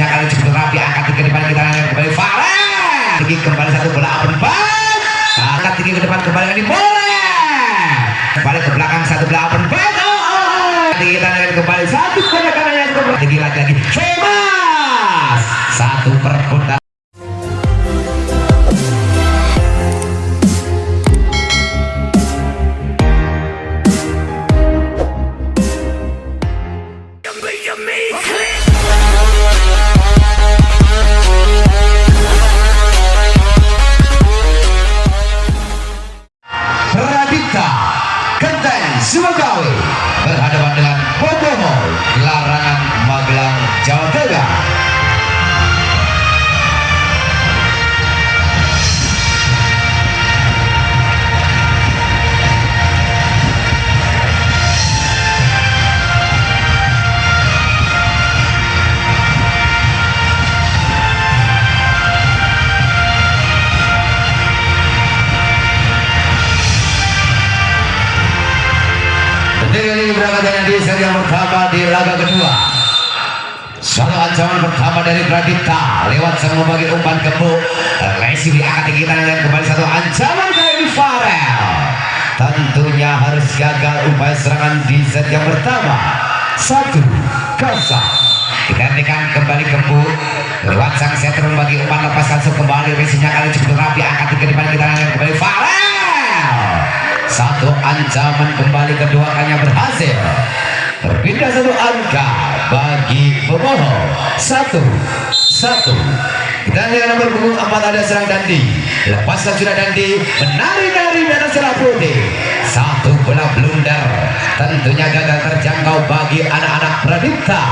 racingnya kali cukup rapi, angkat tinggi ke depan kita kembali Farel tinggi kembali satu bola open bat, angkat tinggi ke depan kembali lagi boleh kembali ke belakang satu bola open bat, tinggi kita kembali satu bola kanannya tinggi lagi Famous satu perputaran. Pradipta Genteng Sumagawe berhadapan dengan Boboho Larangan Magelang Jawa Tengah. Ini berangkat dari set yang pertama di laga kedua. Suatu ancaman pertama dari Pradipta lewat sang membagi umpan gembok. Resi diangkat tinggi dan kembali satu ancaman dari Farel. Tentunya harus gagal upaya serangan di set yang pertama. 1-0. Kita hentikan kembali gembok lewat sang setter membagi umpan lepas langsung kembali. Resinya kali cukup rapi, angkat tinggi depan kita kembali Farel. Satu ancaman kembali kedua kalinya berhasil. Berpindah satu angka bagi Boboho. 1-1. Kita lihat nomor punggung 4 ada serang Dandi. Lepaskan sudah Dandi, menari-nari dari celah putih. Satu bola blunder, tentunya gagal terjangkau bagi anak-anak Pradipta.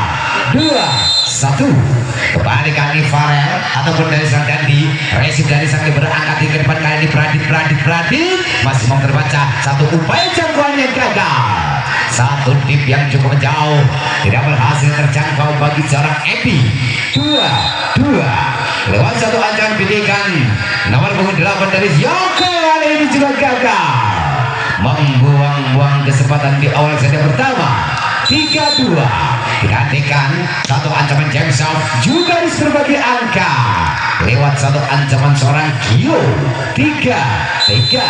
2-1. Kembali kali Farel ataupun dari serang Dandi. Resip dari sang berangkat di depan kali ini Pradip masih mau terbaca. Satu upaya jangkauan yang gagal. Satu tip yang cukup jauh tidak berhasil terjangkau bagi seorang Edi. 2-2. Lewat satu ancaman bidikan nomor punggung 8 dari Yoko kali ini juga gagal. Membuang-buang kesempatan di awal set pertama. 3-2. Digantikan satu ancaman James South juga di berbagi angka lewat satu ancaman seorang Gio. 3-3.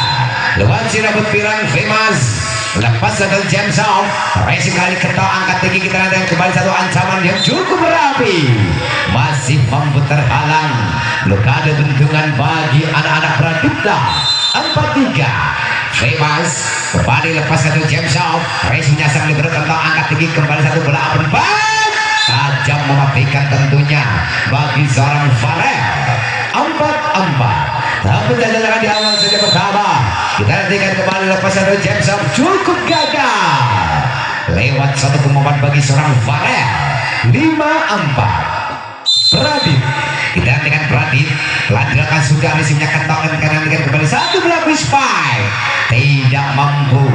Lewat si rambut pirang Famous lepas satu James South. Racing kali ketok angkat tinggi kita nanti kembali satu ancaman yang cukup berapi, masih mampu terhalang. Blokade bentungan bagi anak-anak Pradipta. 4-3. Famous kembali lepas satu James South. Racingnya sang libero ketok angkat tinggi kembali satu bola open bat, tajam mematikan tentunya bagi seorang Farel. 4-4. Tapi jalan di awal saja pertama. Kita nantikan kembali lepas satu James South cukup gagal lewat satu kemampuan bagi seorang Farel. 5-4. Pradip. Kita nantikan Pradip lanjutkan sudah resimnya kentongan kanan kembali satu bola spy tidak mampu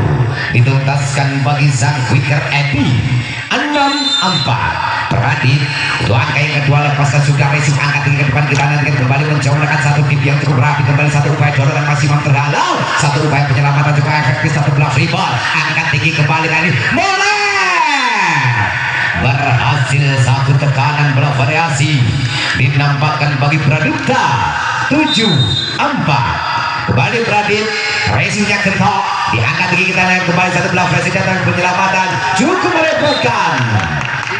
dituntaskan bagi sang quicker Edi. 6-4. Pradip itu angka yang kedua lepaskan sudah resim angkat tinggi ke depan kita nanti kembali mencoba satu tip yang cukup rapi kembali satu upaya dorongan masih mampu terhalau, satu upaya penyelamatan juga efektif satu bola free ball angkat tinggi kembali kali mulai berhasil satu tekanan bola variasi dinampakkan bagi Pradipta. 7-4. Kembali Pradip, racingnya ketok diangkat tinggi kita naik kembali satu bola variasi datang penyelamatan cukup merepotkan.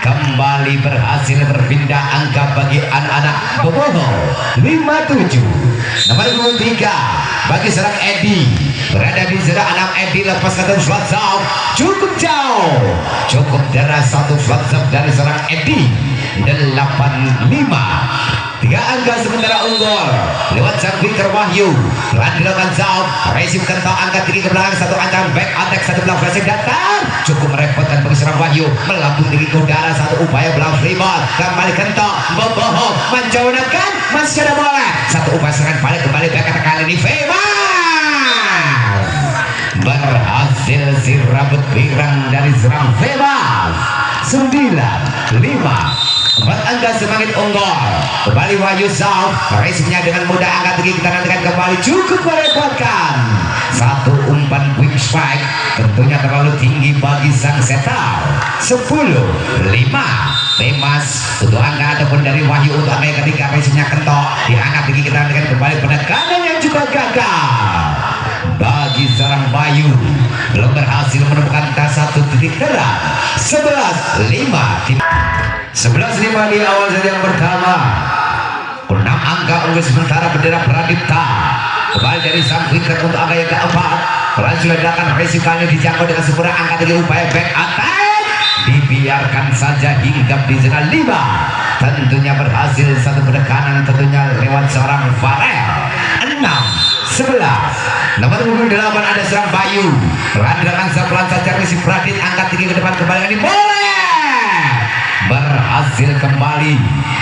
Kembali berhasil berpindah angka bagi anak-anak Boboho. 5-7. Nomor 3 bagi serang Edi berada di serang anak Edi lepas satu flat zone cukup jauh, cukup deras satu flat zone dari serang Edi. 8-5. 3 angka sementara unggul lewat sang Victor Wahyu dilakukan zone resim kentok angkat tinggi ke belakang satu ancaman back attack satu belah flashing datang cukup merepotkan bagi serang Wahyu melambung tinggi ke udara satu upaya belah free ball kembali kentok Boboho menjauhkan masih ada bola satu upaya serangan balik kembali back attack kali ini Famous berhasil si rambut pirang dari serang Famous. 9-5. 4 angka semakin unggul kembali Wahyu South racingnya dengan mudah angkat tinggi kita nantikan kembali cukup merepotkan satu umpan quick strike tentunya terlalu tinggi bagi sang setar. 10-5. Femas untuk angka ataupun dari Wahyu untuk angka yang ketiga racingnya Kentok diangkat tinggi kita dengan kembali penekanan yang juga gagal bagi seorang Bayu belum berhasil menemukan satu titik terang 11-5 di awal set yang pertama 6 angka unggul sementara bendera Pradipta kembali dari sang wicket untuk angka yang keempat pelan sudah dilakukan racing kali dijangkau dengan sempurna angka tiga upaya back attack dibiarkan saja hingga di zona 5 tentunya berhasil satu penekanan tentunya lewat seorang Farel 6-11 nomor 8 ada seorang Bayu pelan dilakukan sepelan saja racing Pradit angkat tinggi ke depan kembali ini boleh berhasil kembali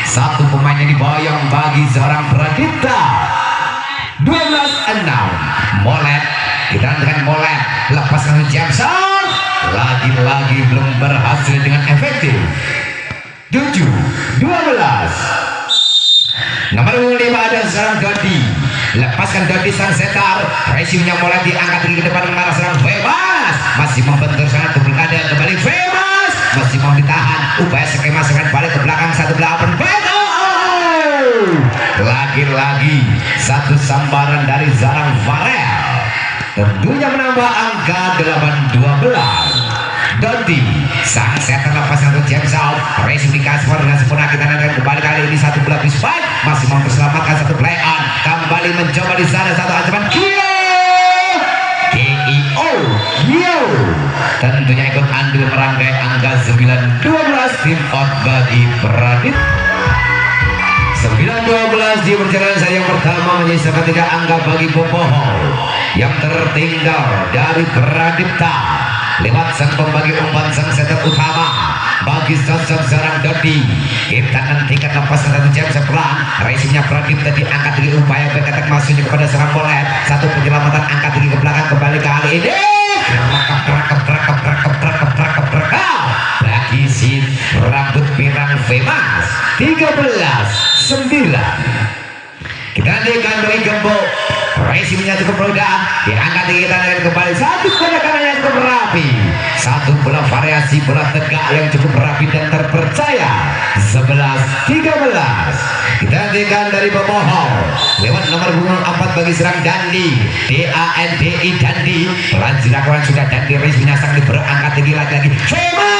satu pemainnya diboyong bagi seorang Pradipta 12-6 Molet kita dengan Molet lepaskan Jackson lagi-lagi belum berhasil dengan efektif 7-12 nomor 5 ada seorang Dodi lepaskan Dodi sang setar racingnya mulai diangkat tinggi ke depan mengarah serang bebas masih membentur sangat ada kembali bebas masih mau ditahan upaya skema sangat balik ke belakang 18 lagi-lagi satu sambaran dari Zarang Farel tentunya menambah angka 8-12 Dodi sang setan lepaskan untuk James out racing dikasih dengan sempurna kita nanti kembali kali ini satu bola fight masih memperselamatkan satu play on kembali mencoba di sana satu ancaman KIO tentunya ikut andil merangkai angka 9-12 tim out bagi Pradit 9-12 di perjalanan saya yang pertama menjadi ketiga angka bagi Boboho yang tertinggal dari Pradipta lewat sang pembagi umpan sang setter utama bagi sosok seorang Dodi kita nantikan lepas satu jam sepelan racingnya Pradipta diangkat dari upaya berkatak masuknya kepada seorang Molet satu penyelamatan angkat tinggi ke belakang kembali kali ini bagi si rambut pirang Femas 13-9 kita nantikan dari gembok racingnya cukup mudah diangkat tinggi kita dengan kembali satu penekanan yang cukup rapi satu bola variasi bola tegak yang cukup rapi dan terpercaya 11-13 kita nantikan dari Boboho lewat nomor punggung 4 bagi serang Dandi DANDI Dandi pelan dilakukan sudah Dandi racingnya sang berangkat tinggi lagi Femas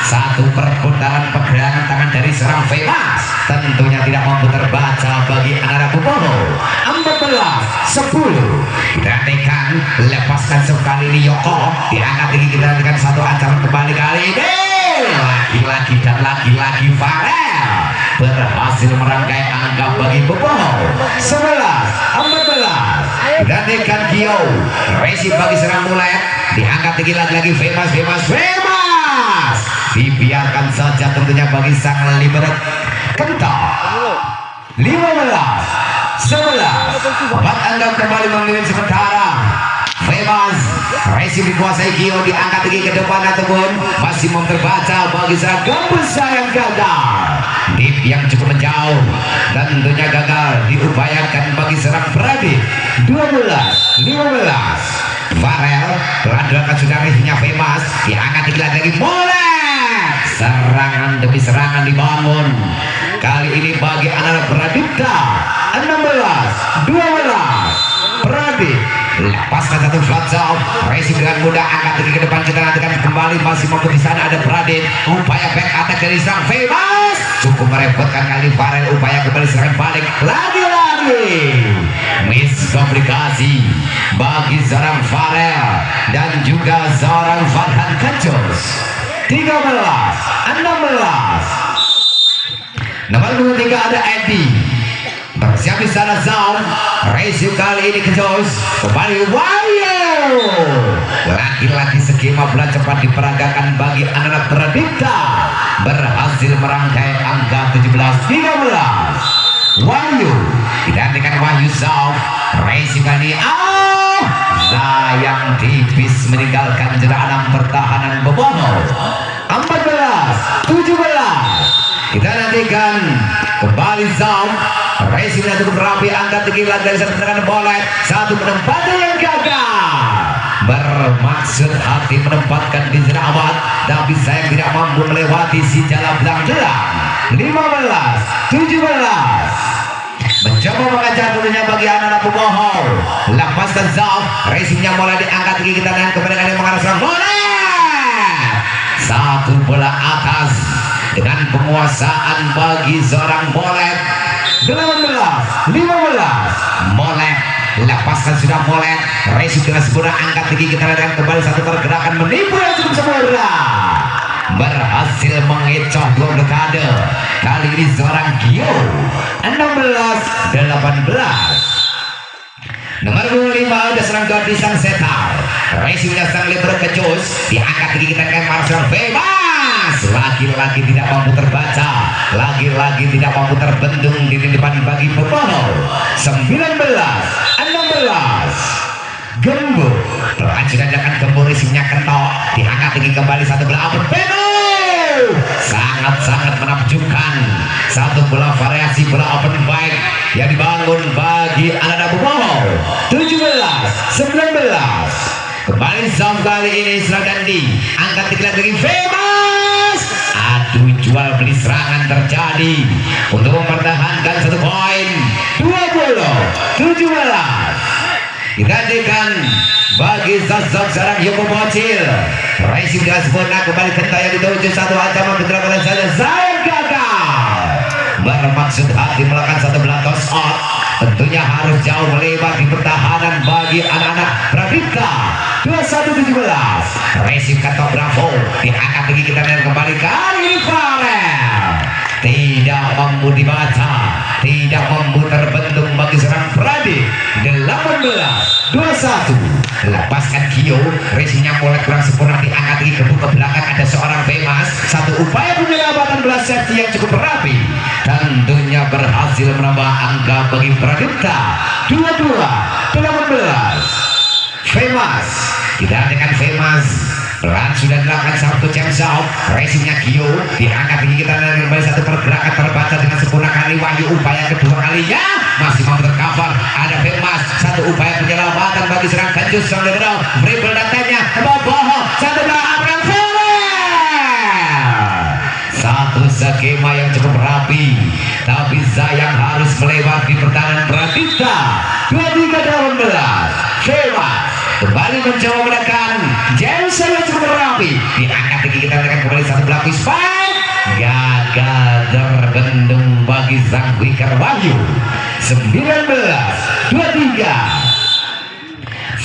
satu perputaran pergerakan tangan dari serang Femas tentunya tidak mampu terbaca bagi anak Boboho 14-10 kita nantikan lepaskan sekali ini Yoko diangkat tinggi kita nantikan satu ancaman kembali kali ini lagi-lagi dan lagi-lagi Farel berhasil merangkai angka bagi Boboho 11-14 kita nantikan Gio racing bagi serang Mulet diangkat tinggi lagi-lagi Femas dibiarkan saja tentunya bagi sang Liberat Kentok 15-11 empat angka kembali mengirim sementara Femas racing dikuasai Gio diangkat tinggi ke depan ataupun masih mau terbaca bagi serang gembus yang gagal tip yang cukup menjauh dan tentunya gagal diupayakan bagi serang Pradit 12-15 Farel telah sudah racingnya Femas diangkat tinggi lagi Molet serangan demi serangan dibangun kali ini bagi anak Pradipta 16-12 Pradit lepaskan satu flat zone racing dengan mudah angkat tinggi ke depan kita nantikan kembali masih mampu di sana ada Pradit upaya back attack dari serang Femas cukup merepotkan kali Farel upaya kembali serangan balik lagi-lagi miskomunikasi bagi seorang Farel dan juga seorang Farhan Kacos 13-16 nomor 23 ada Edi bersiap di sana zone racing kali ini Kacos kembali Wahyu lagi-lagi skema bola cepat diperagakan bagi anak Pradipta berhasil merangkai angka 17-13 Wahyu digantikan Wahyu zone racing kali ini sayang tipis meninggalkan jerah pertahanan Boboho 14-17 kita nantikan kembali zone racing yang cukup rapi angkat tinggi lagi dari satu tendangan Molet satu penempatan yang gagal bermaksud hati menempatkan di jerawat, tapi saya tidak mampu melewati si jalan belang-belang. 15, 17 mencoba mengajar dulunya bagi anak-anak pemohon. Lepaskan Zaf, racingnya mulai diangkat tinggi kita dan kemudian yang mengarahkan bola. Satu bola atas dengan penguasaan bagi seorang Molet. 18, 15 Molet lepaskan sudah Molet, racing dengan sempurna angkat tinggi kita dan kembali satu pergerakan menipu yang cukup sempurna, berhasil mengecoh dua dekade. Kali ini seorang Gio. 16, 18 nomor 25 udah serang di sang setar, racingnya sang lebar ke Jos, diangkat tinggi kita ke Marcel bebas. Lagi-lagi tidak mampu terbaca, lagi-lagi tidak mampu terbendung di depan bagi pebohong. 19, 16 Gembo, pelanjuran dengan Gembo, racingnya kentok, diangkat tinggi kembali satu bola open penuh, sangat-sangat menakjubkan. Satu bola variasi bola open baik yang dibangun bagi anak-anak pebohong. 17, 19 kembali Zam kali ini serang Dandi, angkat tinggi lagi famous. Adu jual beli serangan terjadi untuk mempertahankan satu poin. 20, 17 digantikan bagi Zazok seorang Yoko Bocil, racing dengan sempurna kembali kentai yang dituju satu ancaman bergerak saja saya gagal, bermaksud hati melakukan satu bola toss out, tentunya harus jauh melebar di pertahanan bagi anak-anak Pradipta. 21-17 racing kata Bravo, diangkat tinggi kita dan kembali kali ini Farel tidak mampu dibaca, tidak mampu terbendung bagi serang Pradip. 18-21 lepaskan Gio, racingnya mulai kurang sempurna, diangkat tinggi ke belakang ada seorang Femas, satu upaya penyelamatan belas safety yang cukup rapi, tentunya berhasil menambah angka bagi Pradipta. 22-18 Femas, kita dengan Femas pelan sudah dilakukan satu chance out, racingnya Gio, diangkat tinggi kita dan kembali satu pergerakan terbaca dengan sempurna kali Wahyu, upaya kedua kalinya masih mampu tercover, ada Femas, satu upaya penyelamatan bagi serang Kanjus sang legal, dribble datanya boboho, satu belakang satu skema yang cukup rapi, tapi sayang harus melewat di pertahanan Pradipta. 23-18 Femas kembali mencoba menekan James yang cukup rapi, diangkat tinggi kita dengan kembali satu pelapis fight, gagal terbendung bagi sang wicker Wahyu. 19-23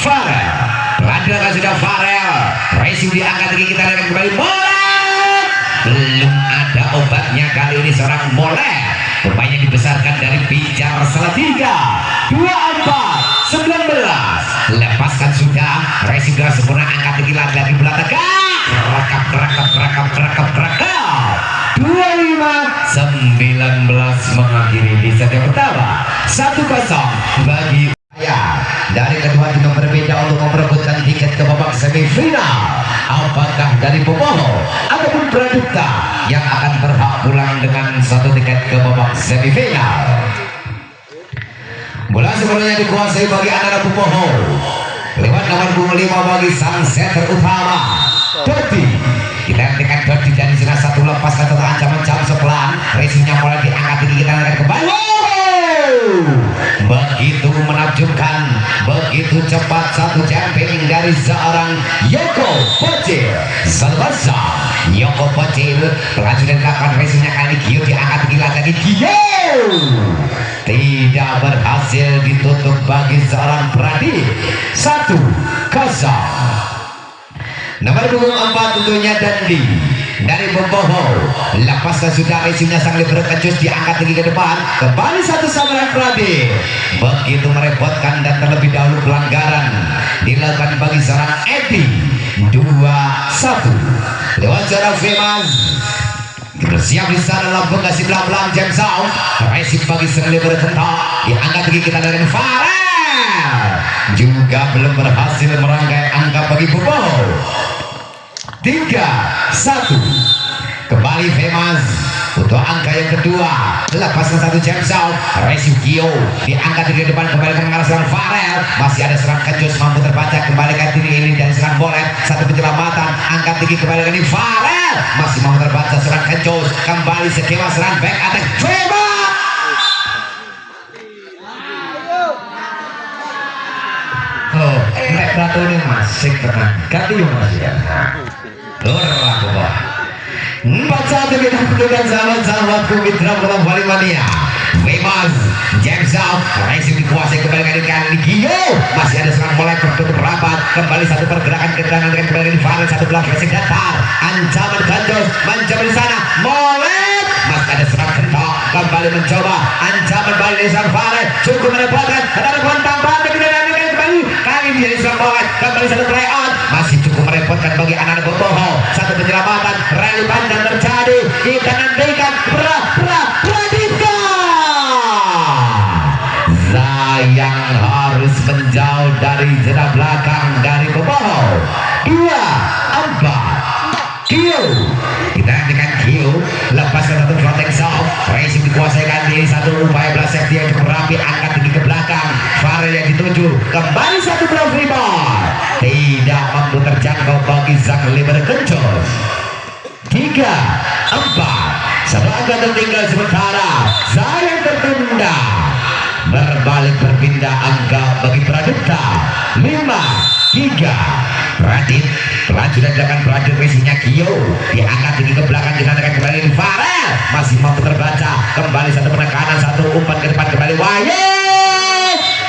Farel, pelan-pelan sudah Farel, racing diangkat tinggi kita dengan kembali Molet, belum ada obatnya kali ini seorang Molet, pemain yang dibesarkan dari Pijar Salatiga. 24-19 lepaskan sudah, racing dengan sempurna angkat tinggi lagi bola tegak, rakap 25-19 mengakhiri di set yang pertama 1-0 bagi ya. Dari kedua tim yang berbeda untuk memperebutkan tiket ke babak semifinal, apakah dari Popoho ataupun Pradipta yang akan berhak pulang dengan satu tiket ke babak semifinal. Bola sebenarnya dikuasai bagi anak-anak Popoho lewat nomor 25 bagi sang setter utama Dodi. Kita hentikan Dodi dari sana satu lepaskan satu ancaman jam sepelan, racingnya mulai diangkat tinggi kita akan kembali. Begitu menakjubkan, begitu cepat satu jumping dari seorang Yoko Bocil. Selasa Yoko Bocil berhasil dilakukan, racingnya kali Gio diangkat tinggi lagi Gio tidak berhasil ditutup bagi seorang Pradip. 1-0 nomor 24 tentunya Dandi dari Boboho, lepaskan sudah, racingnya sang lebar kejus diangkat tinggi ke depan, kembali satu sama Pradip, begitu merepotkan dan terlebih dahulu pelanggaran dilakukan bagi seorang Edi. 2-1 lewat seorang Femas bersiap di sana lambung kasih belang-belang jam sound, racing bagi seorang lebar kentok, diangkat tinggi kita dari Farel, juga belum berhasil merangkai angka bagi Boboho. 3-1 Kembali Famous untuk angka yang kedua. Lepaskan satu jam out. Rescue Gio diangkat di depan, kembali mengarah serang Farel. Masih ada serang Kejus, mampu terbaca. Kembalikan diri ini dari serang Bolet. Satu penyelamatan, angkat tinggi kembali ini Farel. Masih mampu terbaca serang Kejus. Kembali skema serang back attack Famous. Oh, nek ratunya masih tenang. Ganti yang masih ya. Lur aku kok. 4-1 kita mendudukan sahabat-sahabatku mitra bola Bali Mania. Famous James out, Racing dikuasai kembali dengan Gio. Masih ada serang mulai tertutup rapat. Kembali satu pergerakan ke kanan dengan kembali Farel, satu belah Racing datar. Ancaman Gandos mencoba di sana. Molet masih ada serang kentok. Kembali mencoba ancaman balik dari serang Farel. Cukup merepotkan. Ada poin tambahan dengan kembali. Kali ini dari serang Molet. Kembali satu play out. Masih cukup merepotkan bagi anak-anak Boboho. Satu penyelamatan. Rally panjang terjadi. Kita nantikan Pradipta. Sayang harus menjauh dari zona belakang dari Boboho. 2-4 Gio. Kita nantikan Gio. Lepaskan satu floating soft. Racing dikuasai kali ini. Satu upaya belah safety yang cukup rapi. Angkat tinggi ke belakang. Farel yang dituju. Kembali satu belah rebound. Tidak mampu terjangkau bagi Zak Lebar Kencos. 3-4 satu angka tertinggal sementara. Sayang tertunda. Berbalik berpindah angka bagi Pradipta. 5-3 Pradip. Pelanjutan dilakukan Pradip, resinya Gio. Diangkat tinggi ke belakang, kita akan kembali Farel. Masih mampu terbaca. Kembali satu penekanan, satu umpan ke depan kembali Wahyu.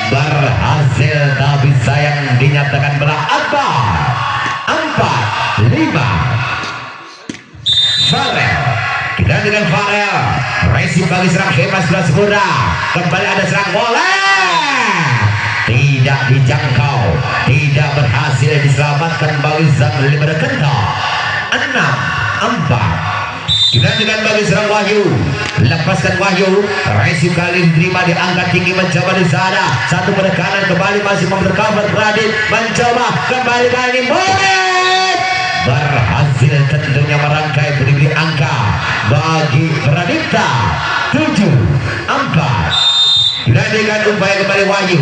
Berhasil tapi sayang dinyatakan belah Akbar. 4-5 Farel. Kita dengan Farel. Racing bagi serang Famous belah sempurna. Kembali ada serang bola. Tidak dijangkau. Tidak berhasil diselamatkan bagi Zak Lebar Kencos. 6-4 Kita dengan bagi serang Wahyu. Lepaskan Wahyu. Racing kali diterima, diangkat tinggi mencoba di sana. Satu penekanan kembali masih mempercover Pradip. Mencoba kembali kali ini Molet. Berhasil tentunya merangkai beri angka bagi Pradipta. 7-4 Dilanjutkan upaya kembali Wahyu.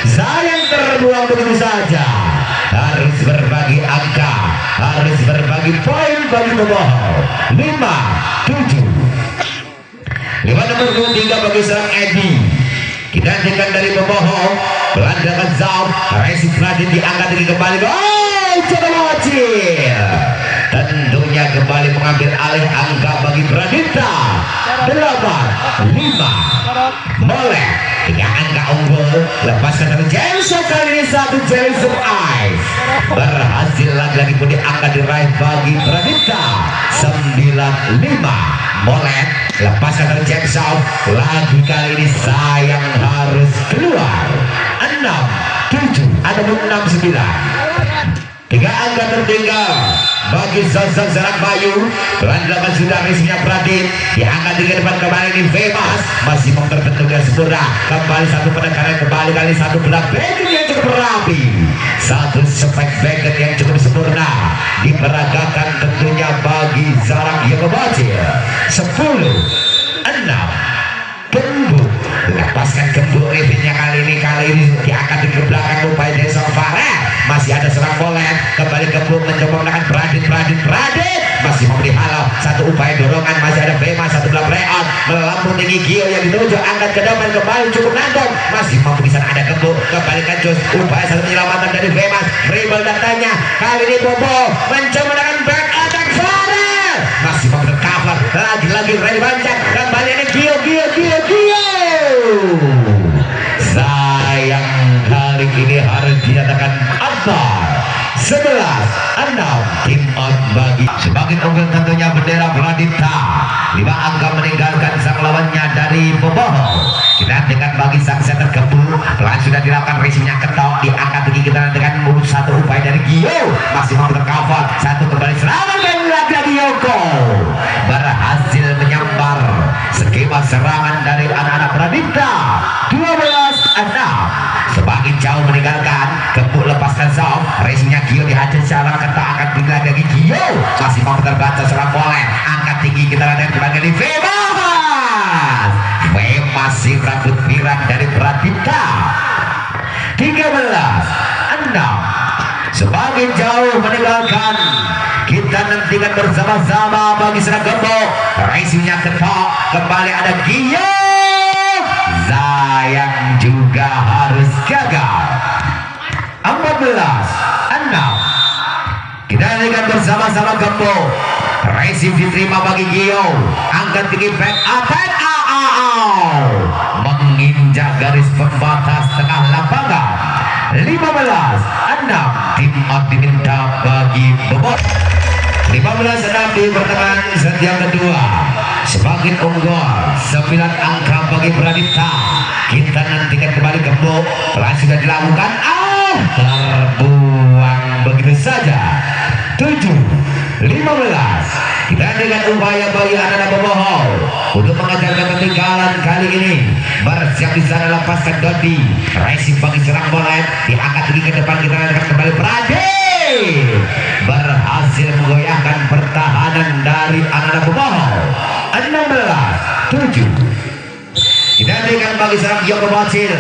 Sayang terbuang begitu saja. Harus berbagi angka, harus berbagi poin bagi Boboho. 5-7 5 nomor 23 bagi serang Edi. Kita hentikan dari Boboho. Pelandakan Zaum. Racing Pradip diangkat lagi kembali. Oh, coba wajib. Tentunya kembali mengambil alih angka bagi Pradipta. 8-5 Boleh 3 angka unggul. Lepaskan satu James kali ini satu James Ice. Berhasil lagi-lagi pun diangkat diraih bagi Pradipta. 9-5 Molet. Lepaskan satu James out. Lagi kali ini sayang harus keluar. 6-7 ada 6-9 3 angka tertinggal bagi Zazan Serang Bayu. Pelan-pelan sudah resminya Pradip. Diangkat di depan kembali ini Famous. Masih memperbentuk yang sempurna. Kembali satu penekanan kembali kali satu belah bagian yang cukup rapi. Satu spek bagian yang cukup sempurna. Diperagakan tentunya bagi Zarang Yogobacir. 10-6 Gembuk. Lepaskan Gembuk revinnya kali ini diangkat di belakang upaya dari Sang Farel. Masih ada serang Bolet. Kembali Gembuk mencoba menekan Pradip. Masih mau dihalau. Satu upaya dorongan. Masih ada Bema. Satu belah playout. Melambung tinggi Gio yang dituju. Angkat ke depan kembali cukup nangkong. Masih mampu di sana ada Gembuk. Kembali Kejus. Upaya satu penyelamatan dari Bema. Dribble datanya. Kali ini Bobo mencoba menekan back attack Farel. Masih mampu tercover. Lagi-lagi Rally Banjak. Kembali ini Gio. Sayang kali ini harus dinyatakan Akbar. 11-6 tim out bagi semakin unggul tentunya bendera Pradipta. 5 angka meninggalkan sang lawannya dari Boboho. Kita dengan bagi sang center Gembuk. Pelan sudah dilakukan racingnya ketok. Diangkat tinggi kita dengan satu upaya dari Gio. Masih mau tercover. Satu kembali serangan dan lagi Yoko. Berhasil menyambar skema serangan dari anak-anak Pradipta. 12-6 semakin jauh meninggalkan. Gembuk lepaskan Zom. Race-nya Gio dihajar secara ketat akan bila dari Gio masih mau terbaca serang boleh angkat tinggi kita ada kembali di Femas masih rambut pirang dari Pradipta 13-6 semakin jauh meninggalkan kita nantikan bersama-sama bagi serang gembok race-nya ketat kembali ada Gio Zayang juga harus gagal 14-6 kita lihat bersama-sama gembok racing diterima bagi Gio angkat tinggi back attack menginjak garis pembatas tengah lapangan 15-6 tim diminta bagi bobot 15-6 di pertengahan set yang kedua semakin unggul 9 angka bagi Pradipta kita nantikan kembali gembok telah sudah dilakukan terbuang begitu saja 7-15 kita dengan upaya bagi anak-anak pebohong untuk mengajarkan ketinggalan kali ini bersiap di sana lepaskan Dodi racing bagi serang bola diangkat tinggi ke depan kita akan kembali Pradip berhasil menggoyahkan pertahanan dari anak-anak pebohong 16-7 kita dengan bagi serang Gio berhasil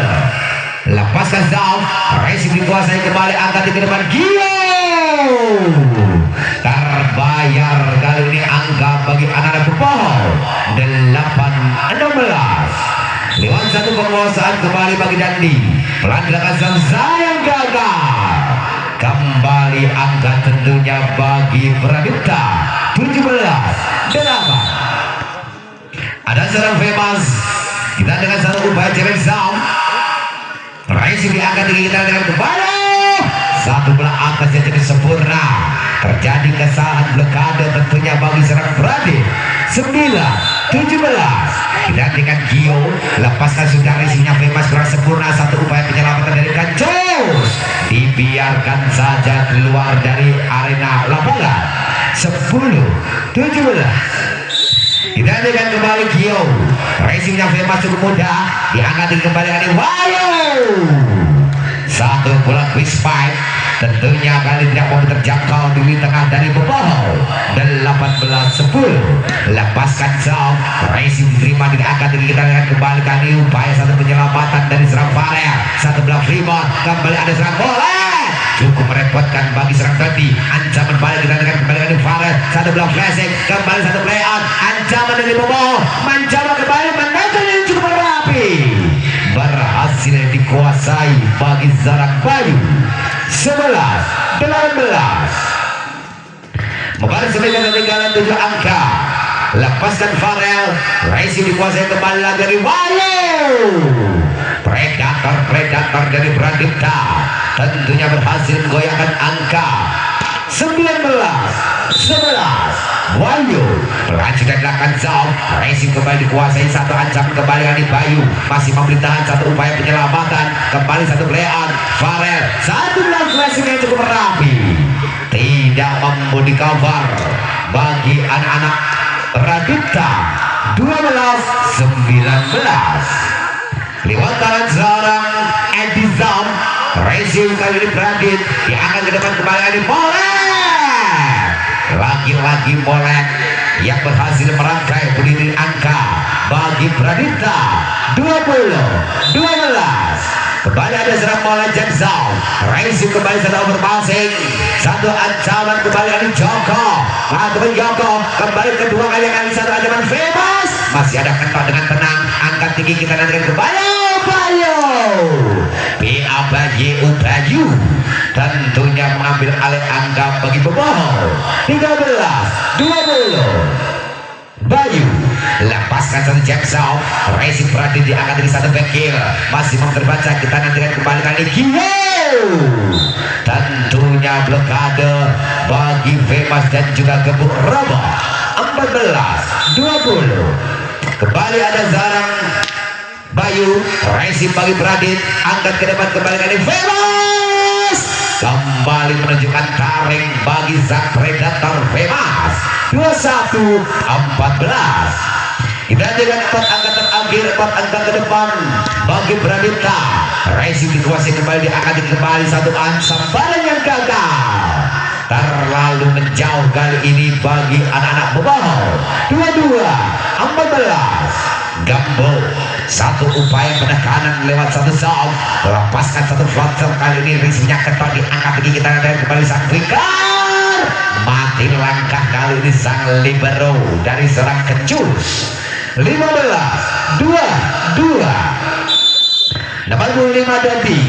lepaskan Zaf racing dikuasai kembali angkat ke depan Gio terbayar kali ini angka bagi anak-anak pebohong 8-16 lewat satu penguasaan kembali bagi Dandi pelan-pelan Zayang gagal kembali angka tentunya bagi Pradipta 17-8 ada serang Femas kita dengan satu upaya challenge sound racing diangkat kita dengan kembali satu bola atas yang jadi sempurna terjadi kesalahan blokade tentunya bagi serang Pradip 9-17 digantikan Gio lepaskan sudah racingnya Femas kurang sempurna satu upaya penyelamatan dari Kancus dibiarkan saja keluar dari arena lapangan 10-17 digantikan kembali Gio racingnya Femas cukup mudah diangkat kembali dari Wayo satu bola quick spike tentunya kali tidak mau terjangkau di tengah dari pebohong 18-10 lepaskan Zau racing diterima diangkat kita akan kembali kali upaya satu penyelamatan dari serang Farel satu belah Fremont kembali ada serang bola cukup merepotkan bagi serang tadi ancaman balik kita akan kembali dari Farel satu belah flashing kembali satu play out ancaman dari pebohong mencoba kembali menangkan yang cukup rapi berhasil dikuasai bagi Zarak Bayu 11-18 membalas sebagai ketinggalan 7 angka lepaskan Farel racing dikuasai kembali lagi dari Wayu predator dari Pradipta tentunya berhasil menggoyahkan angka 19-11 Wayu pelanjutan dilakukan Zau racing kembali dikuasai satu ancaman kembali dari Bayu masih memberi tahan satu upaya penyelamatan kembali satu playout Farel satu belas racing yang cukup rapi tidak membudi cover bagi anak-anak Pradipta 12-19 lewat tangan seorang Edi Zau racing kali ini Pradip diangkat ke depan kembali dari bola lagi-lagi Molek yang berhasil merangkai berdiri angka bagi Pradipta 20-12 kembali ada serang Molek Jansau racing kembali satu overpassing satu ancaman kembali dari Joko kembali kedua kali satu ancaman Femas masih ada kental dengan tenang angkat tinggi kita nantikan kembali Bayu tentunya mengambil alih angka bagi pebohong 13-20 Bayu lepaskan satu Jackson racing Pradip diangkat dari satu back kill masih mau terbaca kita nantikan kembali kali Gio tentunya blokade bagi Femas dan juga gebuk robot 14-20 kembali ada Zarang Bayu racing bagi Pradip angkat ke depan kembali kali Femas kembali menunjukkan taring bagi Zak Predator Femas 21-14 kita dengan 4 angkatan bagi 4 angka ke depan bagi Pradipta. Racing dikuasai kembali, diangkat kembali satu sambaran yang gagal. Terlalu menjauh kali ini bagi anak-anak Boboho. 22-14. Gambo, satu upaya penekanan lewat satu sound, lepaskan satu frontal kali ini. Racingnya ketok, diangkat tinggi, kita ada kembali sang Fikar. Mati langkah kali ini sang libero dari seorang Kecus. 15-22. Nomor 5 Dodi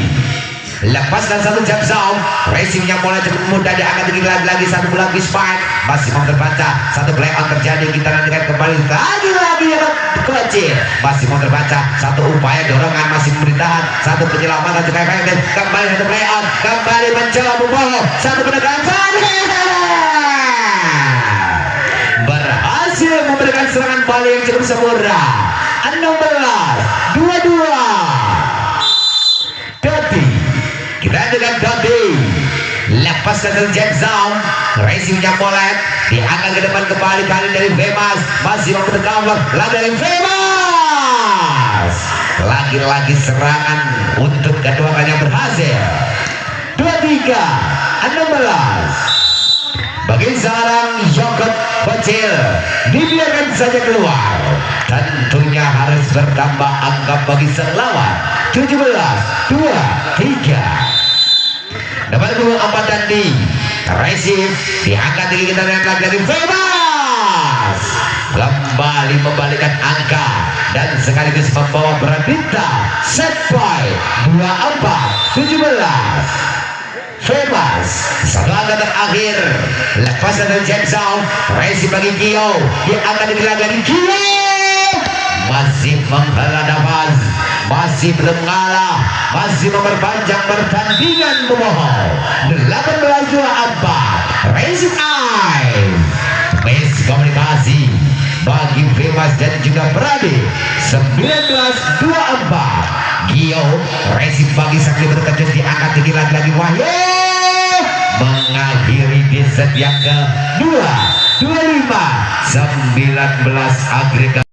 lepaskan satu jam sound. Racingnya mulai cukup mudah, diangkat tinggi lagi satu bulan spike, masih mau terbaca, satu play on terjadi, kita nantikan kembali lagi yang kecil, masih mau terbaca, satu upaya dorongan masih pemerintahan, satu penyelamatan juga efektif, kembali satu play on, kembali mencoba Boboho, satu penegakan berhasil memberikan serangan balik yang cukup sempurna. 16-22. Dodi, kita dengan Dodi lepaskan satu jam sound. Racingnya mulai diangkat ke depan kembali kali dari Vemas, masih mau berkawal lagi dari Vemas. Lagi-lagi serangan untuk kedua kalinya berhasil. 23-16. Bagi seorang Yogurt kecil, dibiarkan saja keluar. Tentunya harus bertambah angka bagi sang lawan. 17-23. Dapat 24 Dandi. Racing diangkat tinggi, kita lihat lagi dari Vemas. Kembali membalikkan angka dan sekaligus membawa Pradipta set point 24-17. Vemas, satu angka terakhir, lepas dari Jackson. Racing bagi Gio, dia akan digelar dari Gio, masih menghela nafas, masih belum ngalah, masih memperpanjang pertandingan Boboho. 18-24. Racing Eye miskomunikasi bagi Vemas dan juga Pradi. 19-24. Gio, Racing bagi sang libero Kecus, diangkat tinggi lagi Wahyu mengakhiri di set yang ke-2. 25-19 agregat.